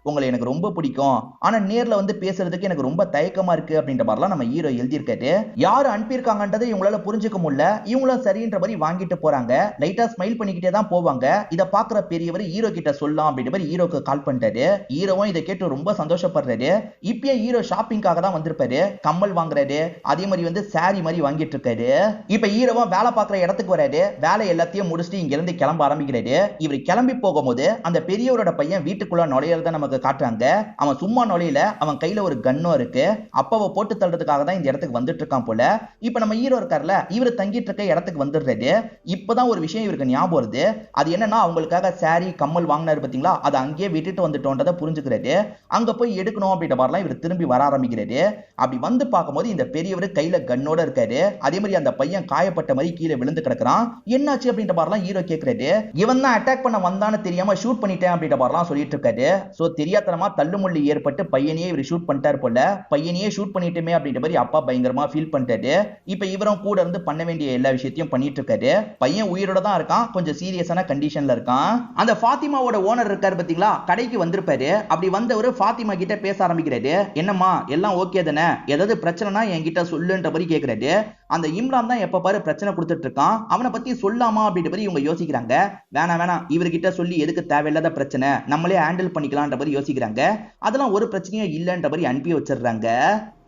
உங்களை எனக்கு ரொம்ப பிடிக்கும், ஆனா நேர்ல வந்து பேசுறதுக்கு எனக்கு ரொம்ப தயக்கமா இருக்கு அப்படின்ற மாதிரிலாம் நம்ம ஹீரோ எழுதியிருக்காரு. யாரு அனுப்பியிருக்காங்கன்றதை இவங்களால புரிஞ்சுக்க முடியல. இவங்களும் சரின்ற மாதிரி வாங்கிட்டு போறாங்க. லைட்டா ஸ்மைல் பண்ணிக்கிட்டே தான் போவாங்க. இதை பாக்குற பெரியவர் ஹீரோ கிட்ட சொல்லலாம் அப்படின்ற மாதிரி ஹீரோக்கு கால் பண்ணிட்டாரு. ஹீரோவும் இதை கேட்டு ரொம்ப சந்தோஷப்படுறாரு. இப்பயே ஹீரோ ஷாப்பிங்காக தான் வந்திருப்பாரு. கம்மல் வாங்குறாரு, அதே மாதிரி வந்து சாரி மாதிரி வாங்கிட்டு இருக்காரு. இப்ப ஹீரோவும் வேலை பார்க்குற இடத்துக்கு வராரு. வேலை எல்லாத்தையும் முடிச்சுட்டு இங்க இருந்து கிளம்ப ஆரம்பிக்கிறாரு. இவர் கிளம்பி போகும்போது அந்த பெரியவரோட பையன் வீட்டுக்குள்ள நுழையறத நமக்கு காட்டுறாங்க. அவன் சும்மா நுழையில, அவன் கையில ஒரு கன்னும் இருக்கு. அப்பாவை போட்டு தள்ளுறதுக்காக தான் இந்த இடத்துக்கு வந்துட்டு இருக்கான் போல. இப்ப நம்ம ஹீரோ இருக்கார்ல, இவர் தங்கிட்டு இருக்க இடத்துக்கு வந்துடுறாரு. இப்பதான் ஒரு விஷயம் இவருக்கு ஞாபகம் வருது. அது என்னன்னா, அவங்களுக்காக சாரி கம்மல் வாங்கினாரு பாத்தீங்களா, அதை அங்கேயே விட்டுட்டு வந்துட்டோன்றதை புரிஞ்சுக்கிறாரு. அங்க போய் எடுக்கணும் அப்படின்ற மாதிரிலாம் இவர் திரும்பி வர ஆரம்பிக்கிறாரு. அப்படி வந்து பார்க்கும்போது இந்த பெரியவர் கையில கன்னோட இருக்காரு. அதே மாதிரி அந்த பையன் காயப்பட்ட மாதிரி கீழே விழுந்து கிடக்குறான். என்னாச்சு அப்படின்ற மாதிரிலாம் ஹீரோ கேட்கிறாரு. இவன் தான் அட்டாக் பண்ண வந்தான்னு தெரியாம ஷூட் பண்ணிட்டேன் அப்படின்ற மாதிரிலாம் சொல்லிட்டு இருக்காரு. சோ தெரியாதனமா தள்ளுமுள்ளி ஏற்பட்டு பையனையே இவர் ஷூட் பண்ணிட்டாரு போல. பையனையே ஷூட் பண்ணிட்டுமே அப்படின்ற மாதிரி அப்பா பயங்கரமா ஃபீல் பண்ணிட்டாரு. இப்ப இவரும் கூட இருந்து பண்ண வேண்டிய எல்லா விஷயத்தையும் பண்ணிட்டு இருக்காரு. பையன் உயிரோட தான் இருக்கான், கொஞ்சம் சீரியஸான கண்டிஷன்ல இருக்கான். அந்த ஃபாத்திமாவோட ஓனர் இருக்காரு பாத்தீங்களா, கடைக்கு வந்திருப்பாரு. அப்படி வந்தவர் ஃபாத்திமா கிட்ட பேச ஆரம்பிக்கிறாரு. என்னம்மா எல்லாம் ஓகே தானே, ஏதாவது பிரச்சனைனா என்கிட்ட சொல்லுன்ற மாதிரி கேக்குறாரு. அந்த இம்ரான் தான் எப்ப பாரு பிரச்சனை கொடுத்துட்டு இருக்கான், அவனை பத்தி சொல்லாமா அப்படின்ற மாதிரி இவங்க யோசிக்கிறாங்க. வேணாம் இவர்கிட்ட சொல்லி எதுக்கு தேவையில்லாத பிரச்சனை, நம்மளே ஹேண்டில் பண்ணிக்கலாம்ன்ற மாதிரி யோசிக்கிறாங்க. அதெல்லாம் ஒரு பிரச்சனையும் இல்லன்ற மாதிரி அனுப்பி வச்சிடுறாங்க.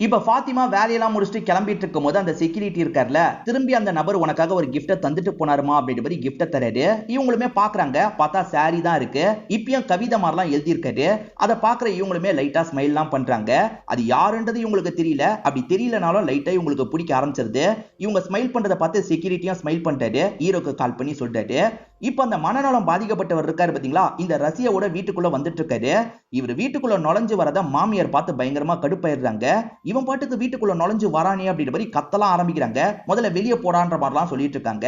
இப்ப ஃபாத்திமா வேலையெல்லாம் முடிச்சுட்டு கிளம்பிட்டு இருக்கும் போது அந்த செக்யூரிட்டி இருக்கார்ல, திரும்பி அந்த நபர் உனக்காக ஒரு கிஃப்ட தந்துட்டு போனாருமா அப்படின்ற மாதிரி கிஃப்ட தராரு. இவங்களுமே பாக்குறாங்க, பார்த்தா சாரி தான் இருக்கு. இப்பயும் கவிதை மாதிரிலாம் எழுதி இருக்காரு. அதை பாக்குற இவங்களுமே லைட்டா ஸ்மைல் எல்லாம் பண்றாங்க. அது யாருன்றது இவங்களுக்கு தெரியல. அப்படி தெரியலனாலும் லைட்டா இவங்களுக்கு பிடிக்க ஆரம்பிச்சிருது. இவங்க ஸ்மைல் பண்றதை பார்த்து செக்யூரிட்டியும் ஸ்மைல் பண்ணிட்டாரு. ஹீரோக்கு கால் பண்ணி சொல்றாரு. இப்ப அந்த மனநலம் பாதிக்கப்பட்டவர் இருக்காரு பாத்தீங்களா, இந்த ரசியாவோட வீட்டுக்குள்ள வந்துட்டு இருக்காரு. இவர் வீட்டுக்குள்ள நுழைஞ்சு வரத மாமியார் பார்த்து பயங்கரமா கடுப்பாயிடுறாங்க. இவன் பாட்டுக்கு வீட்டுக்குள்ள நுழைஞ்சு வரானே அப்படின்ற மாதிரி கத்தலாம் ஆரம்பிக்கிறாங்க. முதல்ல வெளியே போடான்ற மாதிரிலாம் சொல்லிட்டு இருக்காங்க.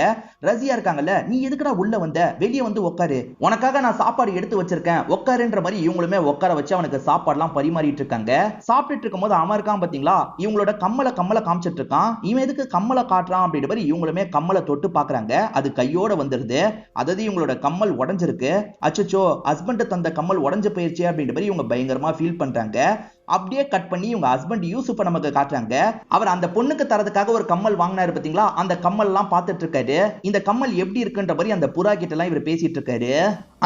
ரசியா இருக்காங்கல்ல, நீ எதுக்குடா உள்ள வந்த, வெளியே வந்து உட்காரு, உனக்காக நான் சாப்பாடு எடுத்து வச்சிருக்கேன் உட்காருன்ற மாதிரி இவங்களுமே உட்கார வச்சு அவனுக்கு சாப்பாடுலாம் பரிமாறிட்டு இருக்காங்க. சாப்பிட்டுட்டு இருக்கும் போது அவன் இருக்கான் பாத்தீங்களா, இவங்களோட கம்மலை காமிச்சிட்டு இருக்கான். இவன் எதுக்கு கம்மலை காட்டுறான் அப்படின்ற மாதிரி இவங்களுமே கம்மலை தொட்டு பாக்குறாங்க. அது கையோட வந்துருது. அதாவது இவங்களோட கம்மல் உடைஞ்சிருக்கு. அச்சச்சோ, ஹஸ்பண்ட் தந்த கம்மல் உடைஞ்சு போயிருச்சு அப்படின்ற மாதிரி இவங்க பயங்கரமா ஃபீல் பண்றாங்க. அப்படியே கட் பண்ணி இவங்க ஹஸ்பண்ட் யூசுப் நமக்கு காட்டுறாங்க. அவர் அந்த பொண்ணுக்கு தரதுக்காக ஒரு கம்மல் வாங்கினாரு பாத்தீங்களா, அந்த கம்மல் எல்லாம் பார்த்துட்டு இருக்காரு. இந்த கம்மல் எப்படி இருக்குன்ற மாதிரி அந்த புறா கிட்ட எல்லாம் இவர் பேசிட்டு இருக்காரு.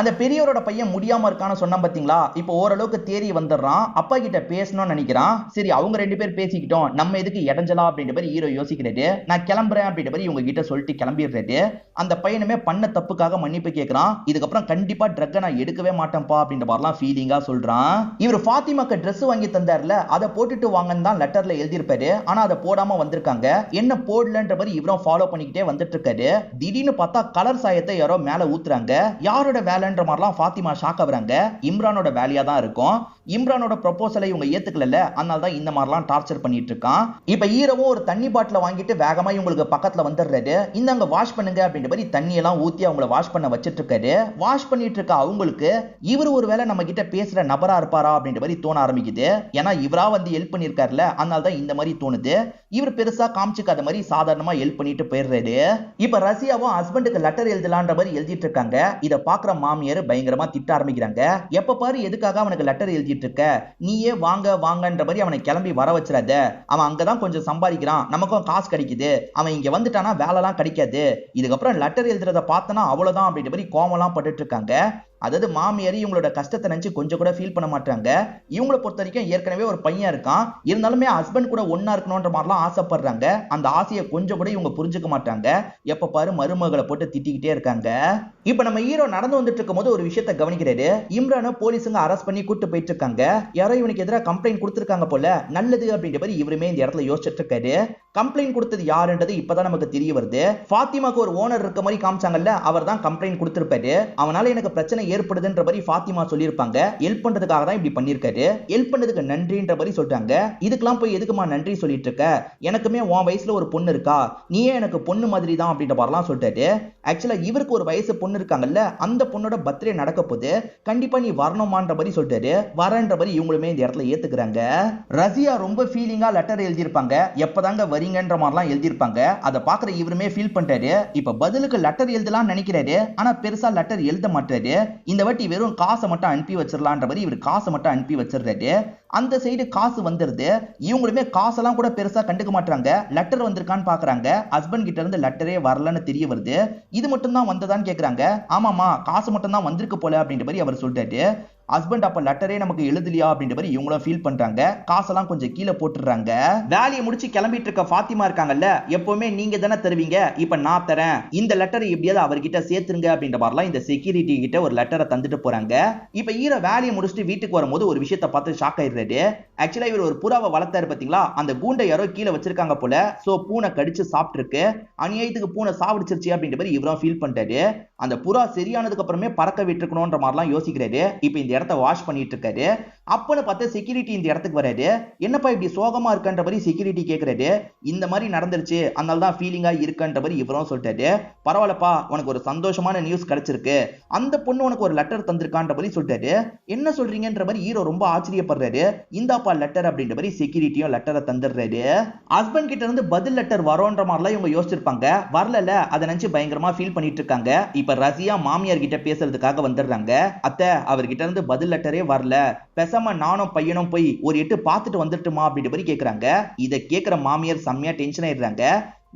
அந்த பெரியவரோட பையன் முடியாம இருக்கான்னு சொன்னா பாத்தீங்களா, இப்போ ஓரளவுக்கு தேறி வந்துடுறான். அப்பா கிட்ட பேசணும்னு நினைக்கிறான். சரி அவங்க ரெண்டு பேர் பேசிக்கிட்டோம், நம்ம எதுக்கு இடைஞ்சலாம் அப்படின்ற மாதிரி ஹீரோ யோசிக்கிறாரு. நான் கிளம்புறேன் அப்படின்ற மாதிரி இவங்க கிட்ட சொல்லிட்டு கிளம்பிடுறாரு. அந்த பையனுமே பண்ண தப்புக்காக மன்னிப்பு கேட்கிறான். இதுக்கப்புறம் கண்டிப்பா ட்ரக்கை நான் எடுக்கவே மாட்டேன்ப்பா அப்படின்ற மாதிரிலாம் ஃபீலிங்கா சொல்றான். இவர் ஃபாத்திமாக்கு ட்ரெஸ் வாங்கி தந்தார்ல, அதை போட்டுட்டு வாங்கன்னு தான் லெட்டர்ல எழுதியிருப்பாரு. ஆனா அதை போடாம வந்திருக்காங்க. என்ன போடலன்ற மாதிரி இவரும் ஃபாலோ பண்ணிக்கிட்டே வந்துட்டு இருக்காரு. திடீர்னு பார்த்தா கலர் சாயத்தை யாரோ மேல ஊத்துறாங்க. யாரோட வேலைன்ற மாதிரிலாம் ஃபாத்திமா ஷாக் ஆகுறாங்க. இம்ரானோட வேலையா தான் இருக்கும். இம்ரானோட ப்ரொபோசலை இவங்க ஏத்துக்கல, அதனால தான் இந்த மாதிரிலாம் டார்ச்சர் பண்ணிட்டு இருக்கான். இப்ப ஹீரோவும் ஒரு தண்ணி பாட்டில வாங்கிட்டு வேகமா இவங்களுக்கு பக்கத்துல வந்துடுறாரு. இந்தாங்க வாஷ் பண்ணுங்க அப்படின்ற மாதிரி தண்ணியெல்லாம் ஊத்தி அவங்கள வாஷ் பண்ண வச்சிட்டு இருக்காரு. வாஷ் பண்ணிட்டு இருக்க அவங்களுக்கு இவர் ஒருவேளை நம்ம கிட்ட பேசுற நபரா இருப்பாரா அப்படின்ற மாதிரி தோண ஆரம்பிக்குது. ஏன்னா இவரா வந்து ஹெல்ப் பண்ணிருக்காருல, அதனால தான் இந்த மாதிரி தோணுது. இவர் பெருசா காமிச்சுக்காத மாதிரி சாதாரணமா ஹெல்ப் பண்ணிட்டு போயிடுறாரு. இப்ப ரசியாவும் ஹஸ்பண்டுக்கு லெட்டர் எழுதலான்ற மாதிரி எழுதிட்டு இருக்காங்க. இத பாக்குற மாமியார் பயங்கரமா திட்ட ஆரம்பிக்கிறாங்க. எப்ப பாரு எதுக்காக அவனுக்கு லெட்டர் எழுதிட்டு இருக்க, நீயே வாங்கன்ற மாதிரி அவனை கிளம்பி வர வச்சிடாத. அவன் அங்கதான் கொஞ்சம் சம்பாதிக்கிறான், நமக்கும் காசு கிடைக்குது. அவன் இங்க வந்துட்டானா வேலைலாம் கிடைக்காது. இதுக்கப்புறம் லெட்டர் எழுதுறத பார்த்தனா அவ்வளவுதான் அப்படின்ற மாதிரி கோவம்லாம் பட்டுட்டு இருக்காங்க. அதாவது மாமியார் இவங்களோட கஷ்டத்தை நினைச்சு கொஞ்சம் கூட ஃபீல் பண்ண மாட்டாங்க. இவங்களை பொறுத்த வரைக்கும் ஏற்கனவே ஒரு பையன் இருக்கான், இருந்தாலுமே ஹஸ்பண்ட் கூட ஒன்னா இருக்கணும்ன்ற மாதிரிலாம் ஆசைப்படுறாங்க. அந்த ஆசையை கொஞ்சம் கூட இவங்க புரிஞ்சுக்க மாட்டாங்க. எப்ப பாரு மருமகளை போட்டு திட்டிக்கிட்டே இருக்காங்க. இப்ப நம்ம ஹீரோ நடந்து வந்துட்டு இருக்கும் போது ஒரு விஷயத்தை கவனிக்கிறாரு. இம்ரான போலீஸுங்க அரெஸ்ட் பண்ணி கூட்டு போயிட்டு இருக்காங்க. யாரோ இவனுக்கு எதிராக கம்ப்ளைண்ட் கொடுத்திருக்காங்க போல, நல்லது அப்படின்ற மாதிரி இவருமே இந்த இடத்துல யோசிச்சுட்டு இருக்காரு. கம்ப்ளைண்ட் கொடுத்தது யாருன்றது இப்பதான் நமக்கு தெரிய வருது. ஃபாத்திமாக்கு ஒரு ஓனர் இருக்க மாதிரி காமிச்சாங்கல்ல, அவர் தான் கம்ப்ளைண்ட் கொடுத்திருப்பாரு. அவனால எனக்கு பிரச்சனை ஏற்படுதுன்ற மாதிரி ஃபாத்திமா சொல்லியிருப்பாங்க. ஹெல்ப் பண்றதுக்காக தான் இப்படி பண்ணிருக்காரு, ஹெல்ப் பண்ணதுக்கு நன்றின்ற மாதிரி சொல்றாங்க. இதுக்கெல்லாம் போய் எதுக்குமா நன்றி சொல்லிட்டு இருக்க, எனக்குமே உன் வயசுல ஒரு பொண்ணு இருக்கா, நீயே எனக்கு பொண்ணு மாதிரி தான் அப்படின்ற மாதிரிலாம் சொல்லிட்டாரு. ஆக்சுவலா இவருக்கு ஒரு வயசு பொண்ணு இருக்காங்கல்ல, அந்த பொண்ணோட பர்த்டே நடக்க போது, கண்டிப்பா நீ வரணுமான்ற மாதிரி சொல்லிட்டாரு. வரன்ற மாதிரி இவங்களுமே இந்த இடத்துல ஏத்துக்கிறாங்க. ரசியா ரொம்ப ஃபீலிங்கா லெட்டர் எழுதியிருப்பாங்க. எப்பதாங்க வரீங்கன்ற மாதிரிலாம் எழுதியிருப்பாங்க. அதை பாக்குற இவருமே ஃபீல் பண்றாரு. இப்ப பதிலுக்கு லெட்டர் எழுதலாம்னு நினைக்கிறாரு. ஆனா பெருசா லெட்டர் எழுத மாட்டாரு. இந்த வாட்டி வெறும் காசை மட்டும் அனுப்பி வச்சிடலான்ற மாதிரி இவர் காசை மட்டும் அனுப்பி வச்சிடுறாரு. அந்த சைடு காசு வந்துருது. இவங்களுமே காசெல்லாம் கூட பெருசா கண்டுக்க மாட்டாங்க. லெட்டர் வந்திருக்கான்னு பாக்குறாங்க. ஹஸ்பண்ட் கிட்ட இருந்து லெட்டரே வரலன்னு தெரிய வருது. இது மட்டும் தான் வந்ததான்னு கேக்குறாங்க. ஆமாமா காசு மட்டும் தான் வந்திருக்கு போல அப்படின்ற மாதிரி அவர் சொல்லிட்டாரு. ஹஸ்பண்ட் அப்ப லெட்டரே நமக்கு எழுதலையா அப்படின்ற மாதிரி இவங்களும் ஃபீல் பண்றாங்க. காசெல்லாம் கொஞ்சம் கீழே போட்டுறாங்க. வேலையை முடிச்சு கிளம்பிட்டு இருக்க ஃபாத்திமா இருக்காங்கல்ல, எப்பவுமே நீங்க தானே தருவீங்க, இப்ப நான் தரேன், இந்த லெட்டரை எப்படியாவது அவர்கிட்ட சேர்த்துருங்க அப்படின்ற மாதிரிலாம் இந்த செக்யூரிட்டி கிட்ட ஒரு லெட்டரை தந்துட்டு போறாங்க. இப்ப ஈர வேலையை முடிச்சுட்டு வீட்டுக்கு வரும்போது ஒரு விஷயத்தை பார்த்து ஷாக் ஆயிடுறாரு. ஆக்சுவலா இவர் ஒரு புறாவை வளர்த்தாரு பாத்தீங்களா, அந்த கூண்டை யாரோ கீழே வச்சிருக்காங்க போல. சோ பூனை கடிச்சு சாப்பிட்டு இருக்கு. அநியாயத்துக்கு பூனை சாப்பிடுச்சிருச்சு அப்படின்ற மாதிரி இவரும் ஃபீல் பண்ணிட்டாரு. அந்த புறா சரியானதுக்கு அப்புறமே பறக்க விட்டுருக்கணும்ன்ற மாதிரிலாம் யோசிக்கிறாரு. இப்ப இந்த இடத்த வாஷ் பண்ணிட்டு இருக்காரு. அப்பன்னு பார்த்து செக்யூரிட்டி இந்த இடத்துக்கு வராது. என்னப்பா இப்படி சோகமா இருக்கன்ற மாதிரி செக்யூரிட்டி கேக்குறாரு. இந்த மாதிரி நடந்துருச்சு, அதனால தான் ஃபீலிங்கா இருக்கன்ற மாதிரி இவரும் சொல்லிட்டாரு. பரவாயில்லப்பா, உனக்கு ஒரு சந்தோஷமான நியூஸ் கிடைச்சிருக்கு, அந்த பொண்ணு உனக்கு ஒரு லெட்டர் தந்திருக்கான்ற மாதிரி சொல்லிட்டாரு. என்ன சொல்றீங்கன்ற மாதிரி ஹீரோ ரொம்ப ஆச்சரியப்படுறாரு. இந்தாப்பா லெட்டர் அப்படின்ற மாதிரி செக்யூரிட்டியும் லெட்டரை தந்துடுறாரு. ஹஸ்பண்ட் கிட்ட இருந்து பதில் லெட்டர் வரோன்ற மாதிரிலாம் இவங்க யோசிச்சிருப்பாங்க. வரல, அதை நினைச்சு பயங்கரமா ஃபீல் பண்ணிட்டு இருக்காங்க. இப்ப ரசியா மாமியார் கிட்ட பேசுறதுக்காக வந்துடுறாங்க. அத்தை, அவர்கிட்ட இருந்து பதில் லெட்டரே வரல, பேசாம நானும் பையனும் போய் ஒரு எட்டு பார்த்துட்டு வந்துட்டுமா அப்படின்ற மாதிரி கேக்குறாங்க. இதை கேட்கிற மாமியார் செம்மையா டென்ஷன் ஆயிடுறாங்க.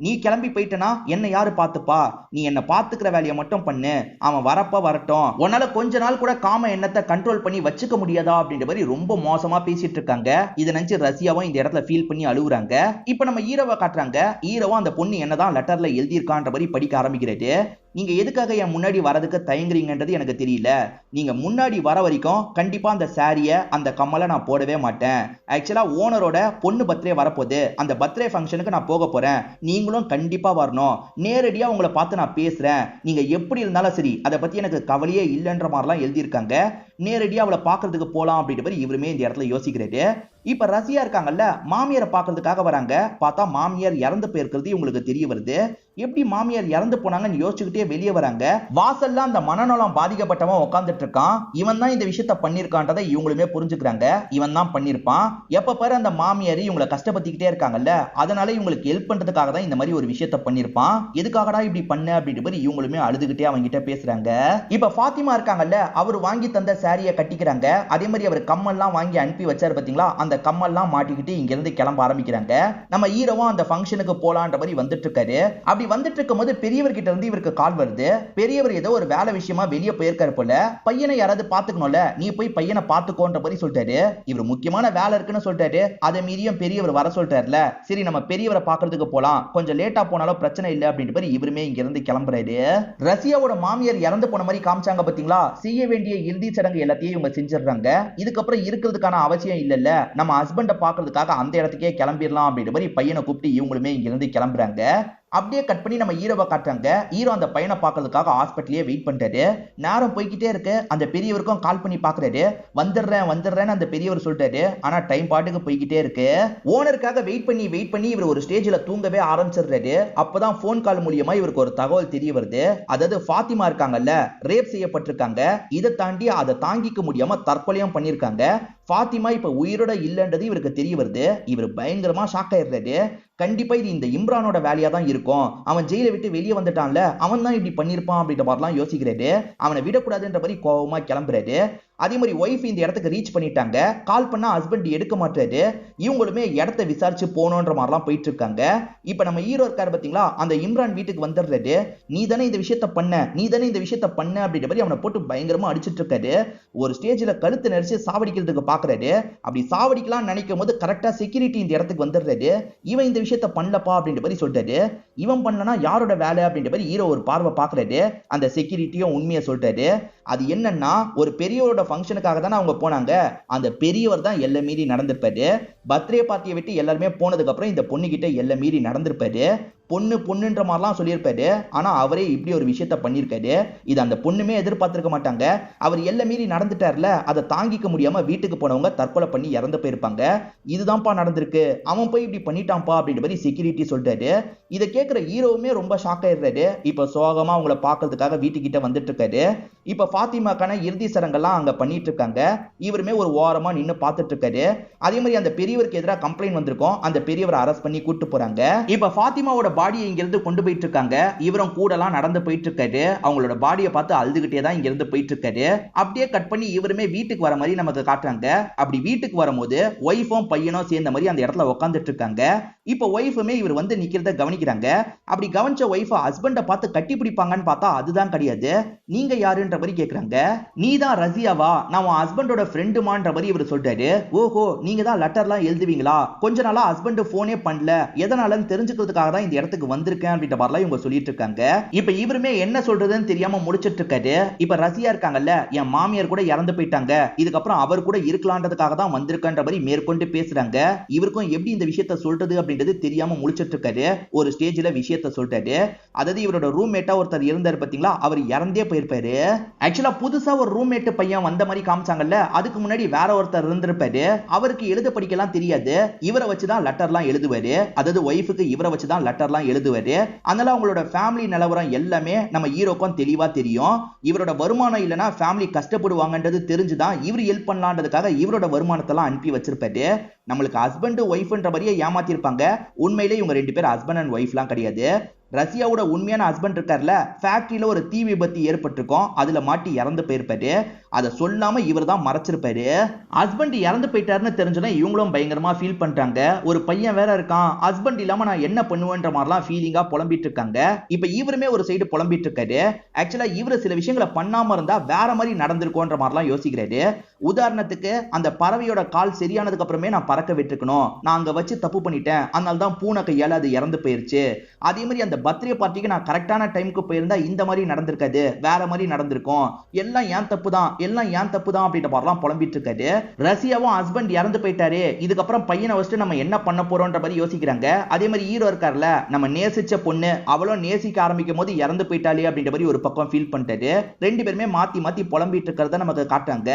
நீ கிளம்பி போயிட்டனா என்ன யாரு பாத்துப்பா, நீ என்ன பாத்துக்கிற வேலையை மட்டும் பண்ணு, அவன் வரப்ப வரட்டும், உன்னால கொஞ்ச நாள் கூட காம எண்ணத்தை கண்ட்ரோல் பண்ணி வச்சுக்க முடியாதா அப்படின்ற மாதிரி ரொம்ப மோசமா பேசிட்டு இருக்காங்க. இதை நினைச்சு ரசியாவும் இந்த இடத்துல ஃபீல் பண்ணி அழுகுறாங்க. இப்ப நம்ம ஹீரோவை காட்டுறாங்க. ஹீரோவும் அந்த பொண்ணு என்னதான் லெட்டர்ல எழுதியிருக்கான்ற மாதிரி படிக்க ஆரம்பிக்கிறாரு. நீங்க எதுக்காக என் முன்னாடி வரதுக்கு தயங்குறீங்கன்றது எனக்கு தெரியல. நீங்க முன்னாடி வர வரைக்கும் கண்டிப்பா அந்த சாரிய அந்த கம்மலை நான் போடவே மாட்டேன். ஆக்சுவலா ஓனரோட பொண்ணு பர்த்டே வரப்போகுது, அந்த பர்த்டே ஃபங்க்ஷனுக்கு நான் போக போறேன், நீங்களும் கண்டிப்பா வரணும், நேரடியா உங்களை பார்த்து நான் பேசுறேன், நீங்க எப்படி இருந்தாலும் சரி அதை பத்தி எனக்கு கவலையே இல்லைன்ற மாதிரிலாம் எழுதியிருக்காங்க. நேரடியா அவளை பாக்குறதுக்கு போலாம் அப்படின்ற மாதிரி இவருமே இந்த இடத்துல யோசிக்கிறாரு. இப்ப ரசியா இருக்காங்கல்ல, மாமியாரை பாக்குறதுக்காக வராங்க. பார்த்தா மாமியார் இறந்து போயிருக்கிறது இவங்களுக்கு தெரிய வருது. எப்படி மாமியார் இறந்து போனாங்கன்னு யோசிச்சுக்கிட்டே வெளியே வராங்க. வாசல்ல அந்த மனநலம் பாதிக்கப்பட்டவன் உட்கார்ந்துட்டு இருக்கான். இவன் தான் இந்த விஷயத்த பண்ணிருக்கான்றதை இவங்களுமே புரிஞ்சுக்கிறாங்க. இவன் தான் பண்ணிருப்பான். எப்ப பாரு அந்த மாமியார் இவங்களை கஷ்டப்படுத்திக்கிட்டே இருக்காங்கல்ல, அதனால இவங்களுக்கு ஹெல்ப் பண்றதுக்காக தான் இந்த மாதிரி ஒரு விஷயத்த பண்ணிருப்பான். எதுக்காகடா இப்படி பண்ண அப்படின்ற மாதிரி இவங்களுமே அழுதுகிட்டே அவங்க கிட்ட பேசுறாங்க. இப்ப ஃபாத்திமா இருக்காங்கல்ல, அவர் வாங்கி தந்த சாரியை கட்டிக்கிறாங்க. அதே மாதிரி அவர் கம்மல்லாம் வாங்கி அனுப்பி வச்சாரு பாத்தீங்களா, அந்த கம்மல்லாம் மாட்டிக்கிட்டு இங்க இருந்து கிளம்ப ஆரம்பிக்கிறாங்க. நம்ம ஹீரோவும் அந்த ஃபங்க்ஷனுக்கு போலான்ற மாதிரி வந்துட்டு இருக்காரு. அப்படி வந்துட்டு இருக்கும்போது பெரியவர் கிட்ட இருந்து இவருக்கு கால் வருது. பெரியவர் ஏதோ ஒரு வேலை விஷயமா வெளியே போயிருக்காரு போல. பையனை யாராவது பாத்துக்கணும்ல, நீ போய் பையனை பாத்துக்கோன்ற மாதிரி சொல்லிட்டாரு. இவர் முக்கியமான வேலை இருக்குன்னு சொல்லிட்டாரு. அதை மீறியும் பெரியவர் வர சொல்லிட்டாருல, சரி நம்ம பெரியவரை பாக்குறதுக்கு போலாம், கொஞ்சம் லேட்டா போனாலும் பிரச்சனை இல்லை அப்படின்ற மாதிரி இவருமே இங்க இருந்து கிளம்புறாரு. ரசியாவோட மாமியார் இறந்து போன மாதிரி காமிச்சாங்க பாத்தீங்களா, செய்ய வேண்டிய இறுதி சடங்கு எல்லாத்தையும் இவங்க செஞ்சிடறாங்க. இதுக்கப்புறம் இருக்கிறதுக்கான அவசியம் இல்லைல்ல, நம்ம ஹஸ்பண்டை பாக்குறதுக்காக அந்த இடத்துக்கே கிளம்பிடலாம் அப்படின்ற மாதிரி பையனை கூப்பிட்டு இவங்களுமே இங்க இருந்து கிளம்புறாங்க. அப்படியே கட் பண்ணி நம்ம ஹீரோவை காட்டுறாங்க. ஹீரோ அந்த பையனை பார்க்கறதுக்காக ஹாஸ்பிட்டலே வெயிட் பண்றாரு. நேரம் போய்கிட்டே இருக்கு. அந்த பெரியவருக்கும் கால் பண்ணி பாக்குறாரு. வந்துடுறேன்னு அந்த பெரியவர் சொல்லிட்டாரு. ஆனா டைம் பாட்டுக்கு போய்கிட்டே இருக்கு. ஓனருக்காக வெயிட் பண்ணி இவர் ஒரு ஸ்டேஜ்ல தூங்கவே ஆரம்பிச்சிடுறாரு. அப்பதான் போன் கால் மூலியமா இவருக்கு ஒரு தகவல் தெரிய வருது. அதாவது ஃபாத்திமா இருக்காங்கல்ல, ரேப் செய்யப்பட்டிருக்காங்க. இதை தாண்டி அதை தாங்கிக்க முடியாம தற்கொலையும் பண்ணிருக்காங்க. ஃபாத்திமா இப்ப உயிரோட இல்லைன்றது இவருக்கு தெரிய வருது. இவர் பயங்கரமா ஷாக் ஆயிடுறாரு. கண்டிப்பா இது இந்த இம்ரானோட வேலையா தான் இருக்கும், அவன் ஜெயிலை விட்டு வெளியே வந்துட்டான்ல, அவன் தான் இப்படி பண்ணிருப்பான் அப்படின்ற மாதிரிலாம் யோசிக்கிறாரு. அவனை விடக்கூடாதுன்ற மாதிரி கோபமா கிளம்புறாரு. அதே மாதிரி ஒய்ஃப் இந்த இடத்துக்கு ரீச் பண்ணிட்டாங்க. கால் பண்ணா ஹஸ்பண்ட் எடுக்க மாட்டாரு. இவங்களுமே இடத்தை விசாரிச்சு போனோன்ற மாதிரிலாம் போயிட்டு இருக்காங்க. இப்ப நம்ம ஹீரோ இருக்காரு பாத்தீங்களா, அந்த இம்ரான் வீட்டுக்கு வந்துடுறாரு. நீ தானே இந்த விஷயத்த பண்ண அப்படின்ற மாதிரி அவனை போட்டு பயங்கரமா அடிச்சிட்டு இருக்காரு. ஒரு ஸ்டேஜ்ல கழுத்து நெரிச்சு சாவடிக்கிறதுக்கு பாக்குறாரு. அப்படி சாவடிக்கலாம் நினைக்கும் போது கரெக்டா செக்யூரிட்டி இந்த இடத்துக்கு வந்துடுறாரு. இவன் இந்த விஷயத்த பண்ணலப்பா அப்படின்ற மாதிரி சொல்லிட்டாரு. இவன் பண்ணலனா யாரோட வேலை அப்படின்ற மாதிரி ஹீரோ ஒரு பார்வை பாக்குறாரு. அந்த செக்யூரிட்டியும் உண்மையை சொல்லிட்டாரு. அது என்னன்னா, ஒரு பெரியவரோட ஃபங்க்ஷனுக்காக தானே அவங்க போனாங்க, அந்த பெரியவர் தான் எல்லை மீறி நடந்திருப்பாரு. பர்த்டே பார்ட்டியை விட்டு எல்லாருமே போனதுக்கு அப்புறம் இந்த பொண்ணு கிட்ட எல்லை மீறி நடந்திருப்பாரு. பொண்ணுன்ற மாதிரிலாம் சொல்லியிருப்பாரு. ஆனா அவரே இப்படி ஒரு விஷயத்த பண்ணிருக்காரு. இது அந்த பொண்ணுமே எதிர்பார்த்திருக்க மாட்டாங்க. அவர் எல்லை மீறி நடந்துட்டார்ல, அதை தாங்கிக்க முடியாம வீட்டுக்கு போனவங்க தற்கொலை பண்ணி இறந்து போயிருப்பாங்க. இதுதான்ப்பா நடந்திருக்கு, அவன் போய் இப்படி பண்ணிட்டான்ப்பா அப்படின்ற மாதிரி செக்யூரிட்டி சொல்லிட்டாரு. இதை கேட்கிற ஹீரோவுமே ரொம்ப ஷாக் ஆயிடுறாரு. இப்ப சோகமா அவங்கள பாக்குறதுக்காக வீட்டுக்கிட்ட வந்துட்டு இருக்காரு. இப்ப ஃபாத்திமாக்கான இறுதி சடங்கெல்லாம் அங்க பண்ணிட்டு இருக்காங்க. இவருமே ஒரு ஓரமா நின்னு பார்த்துட்டு இருக்காரு. அதே மாதிரி அந்த பெரியவருக்கு எதிராக கம்ப்ளைண்ட் வந்திருக்கும். அந்த பெரியவரை அரெஸ்ட் பண்ணி கூட்டு போறாங்க. இப்ப ஃபாத்திமாவோட பாடியை இங்க இருந்து கொண்டு போயிட்டு இருக்காங்க. இவரும் கூடலாம் நடந்து போயிட்டு இருக்காரு. அவங்களோட பாடியை பார்த்து அழுதுகிட்டே தான் இங்க இருந்து போயிட்டு இருக்காரு. அப்படியே கட் பண்ணி இவருமே வீட்டுக்கு வர மாதிரி நமக்கு காட்டுறாங்க. அப்படி வீட்டுக்கு வரும்போது ஒய்ஃபும் பையனும் சேர்ந்த மாதிரி அந்த இடத்துல உட்காந்துட்டு இருக்காங்க. இப்ப ஒய்ஃபுமே இவர் வந்து நிக்கிறத கவனிக்கிறாங்க. அப்படி கவனிச்ச ஒய்ஃப் ஹஸ்பண்டை பார்த்து கட்டி பிடிப்பாங்கன்னு பார்த்தா அதுதான் கிடையாது. நீங்க யாருன்ற மாதிரி கேக்குறாங்க. நீ தான் ரசியாவா, நான் உன் ஹஸ்பண்டோட ஃப்ரெண்டுமான்ற மாதிரி இவர் சொல்றாரு. ஓஹோ, நீங்க தான் லெட்டர்லாம் எழுதுவீங்களா, கொஞ்ச நாளா ஹஸ்பண்ட் போனே பண்ணல, எதனாலன்னு தெரிஞ்சுக்கிறதுக்காக தான் இந்த இடத்துக்கு வந்திருக்கேன் அப்படின்ற மாதிரிலாம் இவங்க சொல்லிட்டு இருக்காங்க. இப்ப இவருமே என்ன சொல்றதுன்னு தெரியாம முடிச்சிட்டு இருக்காரு. இப்ப ரசியா இருக்காங்கல்ல, என் மாமியார் கூட இறந்து போயிட்டாங்க, இதுக்கப்புறம் அவர் கூட இருக்கலான்றதுக்காக தான் வந்திருக்கன்ற மாதிரி மேற்கொண்டு பேசுறாங்க. இவருக்கும் எப்படி இந்த விஷயத்த சொல்றது அப்படின்றது தெரியாம முழிச்சிட்டு இருக்காரு. ஒரு ஸ்டேஜ்ல விஷயத்த சொல்லிட்டாரு. அதாவது இவரோட ரூம்மேட்டா ஒருத்தர் இருந்தாரு பாத்தீங்களா, அவர் இறந்தே போயிருப்பாரு. ஆக்சுவலா புதுசா ஒரு ரூம்மேட் பையன் வந்த மாதிரி காமிச்சாங்கல்ல, அதுக்கு முன்னாடி வேற ஒருத்தர் இருந்திருப்பாரு. அவருக்கு எழுத படிக்கலாம் தெரியாது. இவரை வச்சுதான் லெட்டர்லாம் எழுதுவாரு. அதாவது ஒய்ஃபுக்கு இவரை வச்சுதான் லெட்டர்லாம் எழுதுவாரு. அதனால அவங்களோட ஃபேமிலி நிலவரம் எல்லாமே நம்ம ஹீரோக்கும் தெளிவா தெரியும். இவரோட வருமானம் இல்லனா ஃபேமிலி கஷ்டப்படுவாங்கன்றது தெரிஞ்சுதான் இவர் ஹெல்ப் பண்ணலாம்ன்றதுக்காக இவரோட வருமானத்தெல்லாம் அனுப்பி வச்சிருப்பாரு. நம்மளுக்கு ஹஸ்பண்ட் ஒய்ஃப்ன்ற மாதிரியே ஏமாத்திருப்பாங்க. உண்மையிலே இவங்க 2 பேர் ஹஸ்பண்ட் அண்ட் ஒய்ஃப்லாம் கிடையாது. ரஷ்யாவோட உண்மையான ஹஸ்பண்ட் இருக்கார்ல, ஃபேக்டரியில ஒரு தீ விபத்து ஏற்பட்டிருக்கும். அதுல மாட்டி இறந்து போயிருப்பாரு. அதை சொல்லாம இவர் தான் மறைச்சிருப்பாரு. ஹஸ்பண்ட் இறந்து போயிட்டாருன்னு தெரிஞ்சோன்னா இவங்களும் பயங்கரமா ஃபீல் பண்றாங்க. ஒரு பையன் வேற இருக்கான், ஹஸ்பண்ட் இல்லாம நான் என்ன பண்ணுவேன்ற மாதிரிலாம் ஃபீலிங்கா புலம்பிட்டு இருக்காங்க. இப்ப இவருமே ஒரு சைடு புலம்பிட்டு இருக்காரு. ஆக்சுவலா இவரு சில விஷயங்களை பண்ணாம இருந்தா வேற மாதிரி நடந்திருக்கும்ன்ற மாதிரிலாம் யோசிக்கிறாரு. உதாரணத்துக்கு அந்த பறவையோட கால் சரியானதுக்கு அப்புறமே நான் பறக்க விட்டுருக்கணும், நான் அங்க வச்சு தப்பு பண்ணிட்டேன், அதனால தான் பூனை கையால அது இறந்து போயிருச்சு. அதே மாதிரி அந்த பர்த்டே பார்ட்டிக்கு நான் கரெக்டான டைமுக்கு போயிருந்தா இந்த மாதிரி நடந்திருக்காது, வேற மாதிரி நடந்திருக்கும், எல்லாம் ஏன் தப்பு தான் அப்படின்ற மாதிரிலாம் புலம்பிட்டு இருக்காரு. ரஷ்யாவும் ஹஸ்பண்ட் இறந்து போயிட்டாரு, இதுக்கப்புறம் பையனை வச்சுட்டு நம்ம என்ன பண்ண போறோம்ன்ற மாதிரி யோசிக்கிறாங்க. அதே மாதிரி ஹீரோ இருக்கார்ல, நம்ம நேசிச்ச பொண்ணு அவளும் நேசிக்க ஆரம்பிக்கும் போது இறந்து போயிட்டாலே அப்படின்ற மாதிரி ஒரு பக்கம் ஃபீல் பண்ணிட்டாரு. 2 பேருமே மாத்தி மாத்தி புலம்பிட்டு இருக்கிறத நமக்கு காட்டுறாங்க.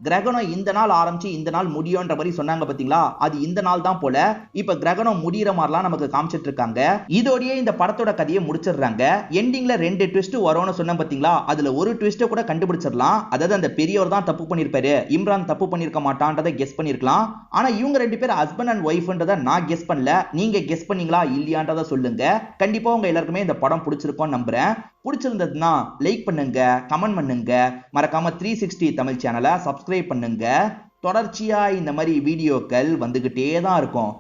கிரகணம் இந்த நாள் ஆரம்பிச்சு இந்த நாள் முடியும்ன்ற மாதிரி சொன்னாங்க பாத்தீங்களா, அது இந்த நாள் தான் போல. இப்ப கிரகணம் முடிகிற மாதிரிலாம் நமக்கு காமிச்சிட்டு இருக்காங்க. இதோடயே இந்த படத்தோட கதையை முடிச்சிடுறாங்க. எண்டிங்ல 2 ட்விஸ்ட் வரும்னு சொன்ன பாத்தீங்களா, அதுல ஒரு ட்விஸ்ட கூட கண்டுபிடிச்சிடலாம். அதாவது அந்த பெரியவர் தான் தப்பு பண்ணிருப்பாரு, இம்ரான் தப்பு பண்ணிருக்க மாட்டான்றதை கெஸ் பண்ணிருக்கலாம். ஆனா இவங்க 2 பேர் ஹஸ்பண்ட் அண்ட் ஒய்ஃப்ன்றதை நான் கெஸ் பண்ணல. நீங்க கெஸ் பண்ணீங்களா இல்லையான்றதை சொல்லுங்க. கண்டிப்பா உங்க எல்லாருக்குமே இந்த படம் பிடிச்சிருக்கும் நம்புறேன். பிடிச்சிருந்ததுன்னா லைக் பண்ணுங்க, கமெண்ட் பண்ணுங்க, மறக்காம 360 தமிழ் சேனலை சப்ஸ்கிரைப் பண்ணுங்க. தொடர்ச்சியா இந்த மாதிரி வீடியோக்கள் வந்துகிட்டே தான் இருக்கும்.